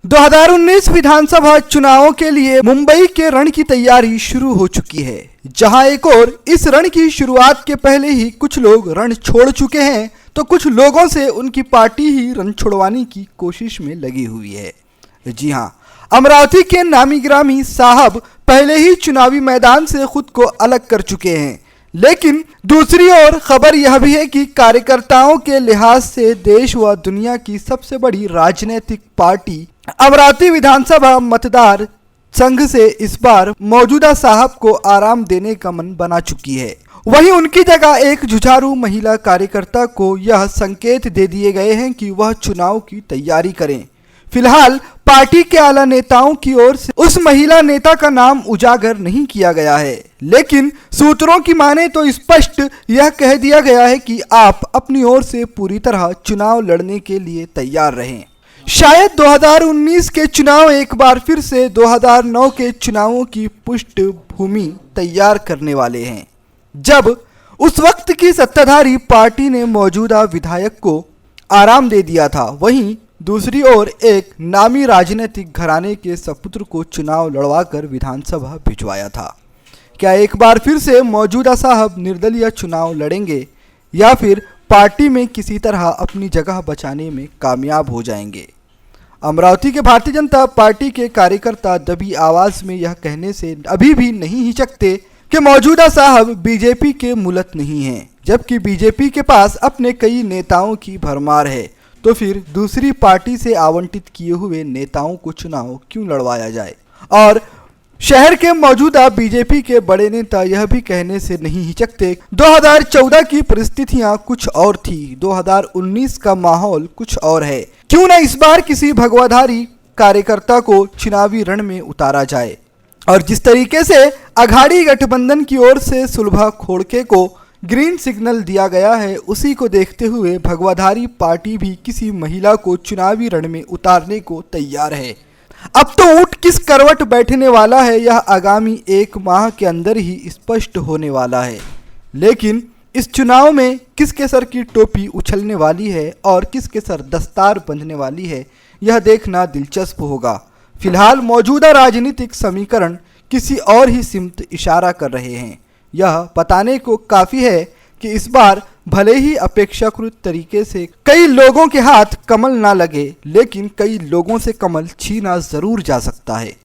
2019 विधानसभा चुनावों के लिए मुंबई के रण की तैयारी शुरू हो चुकी है, जहां एक और इस रण की शुरुआत के पहले ही कुछ लोग रण छोड़ चुके हैं, तो कुछ लोगों से उनकी पार्टी ही रण छुड़वाने की कोशिश में लगी हुई है। जी हां, अमरावती के नामी गिरामी साहब पहले ही चुनावी मैदान से खुद को अलग कर चुके हैं, लेकिन दूसरी ओर खबर यह भी है कि कार्यकर्ताओं के लिहाज से देश व दुनिया की सबसे बड़ी राजनीतिक पार्टी अमरावती विधानसभा मतदार संघ से इस बार मौजूदा साहब को आराम देने का मन बना चुकी है। वहीं उनकी जगह एक जुझारू महिला कार्यकर्ता को यह संकेत दे दिए गए हैं कि वह चुनाव की तैयारी करें। फिलहाल पार्टी के आला नेताओं की ओर से उस महिला नेता का नाम उजागर नहीं किया गया है, लेकिन सूत्रों की माने तो स्पष्ट यह कह दिया गया है कि आप अपनी ओर से पूरी तरह चुनाव लड़ने के लिए तैयार रहें। शायद 2019 के चुनाव एक बार फिर से 2009 के चुनावों की पृष्ठभूमि तैयार करने वाले हैं, जब उस वक्त की सत्ताधारी पार्टी ने मौजूदा विधायक को आराम दे दिया था। वहीं दूसरी ओर एक नामी राजनीतिक घराने के सपुत्र को चुनाव लड़वाकर विधानसभा भिजवाया था। क्या एक बार फिर से मौजूदा साहब निर्दलीय चुनाव लड़ेंगे या फिर पार्टी में किसी तरह अपनी जगह बचाने में कामयाब हो जाएंगे? अमरावती के भारतीय जनता पार्टी के कार्यकर्ता दबी आवाज में यह कहने से अभी भी नहीं हिचकते कि मौजूदा साहब बीजेपी के मुलत नहीं हैं, जबकि बीजेपी के पास अपने कई नेताओं की भरमार है। तो फिर दूसरी पार्टी से आवंटित किए हुए नेताओं को चुनाव क्यों लड़वाया जाए? और शहर के मौजूदा बीजेपी के बड़े नेता यह भी कहने से नहीं हिचकते 2014 की परिस्थितियां कुछ और थी, 2019 का माहौल कुछ और है। क्यों न इस बार किसी भगवाधारी कार्यकर्ता को चुनावी रण में उतारा जाए। और जिस तरीके से अघाड़ी गठबंधन की ओर से सुलभा खोड़के को ग्रीन सिग्नल दिया गया है, उसी को देखते हुए भगवाधारी पार्टी भी किसी महिला को चुनावी रण में उतारने को तैयार है। अब तो ऊंट किस करवट बैठने वाला है, यह आगामी एक माह के अंदर ही स्पष्ट होने वाला है। लेकिन इस चुनाव में किसके सर की टोपी उछलने वाली है और किसके सर दस्तार बंधने वाली है, यह देखना दिलचस्प होगा। फिलहाल मौजूदा राजनीतिक समीकरण किसी और ही सिमत इशारा कर रहे हैं। यह बताने को काफ़ी है कि इस बार भले ही अपेक्षाकृत तरीके से कई लोगों के हाथ कमल ना लगे, लेकिन कई लोगों से कमल छीना ज़रूर जा सकता है।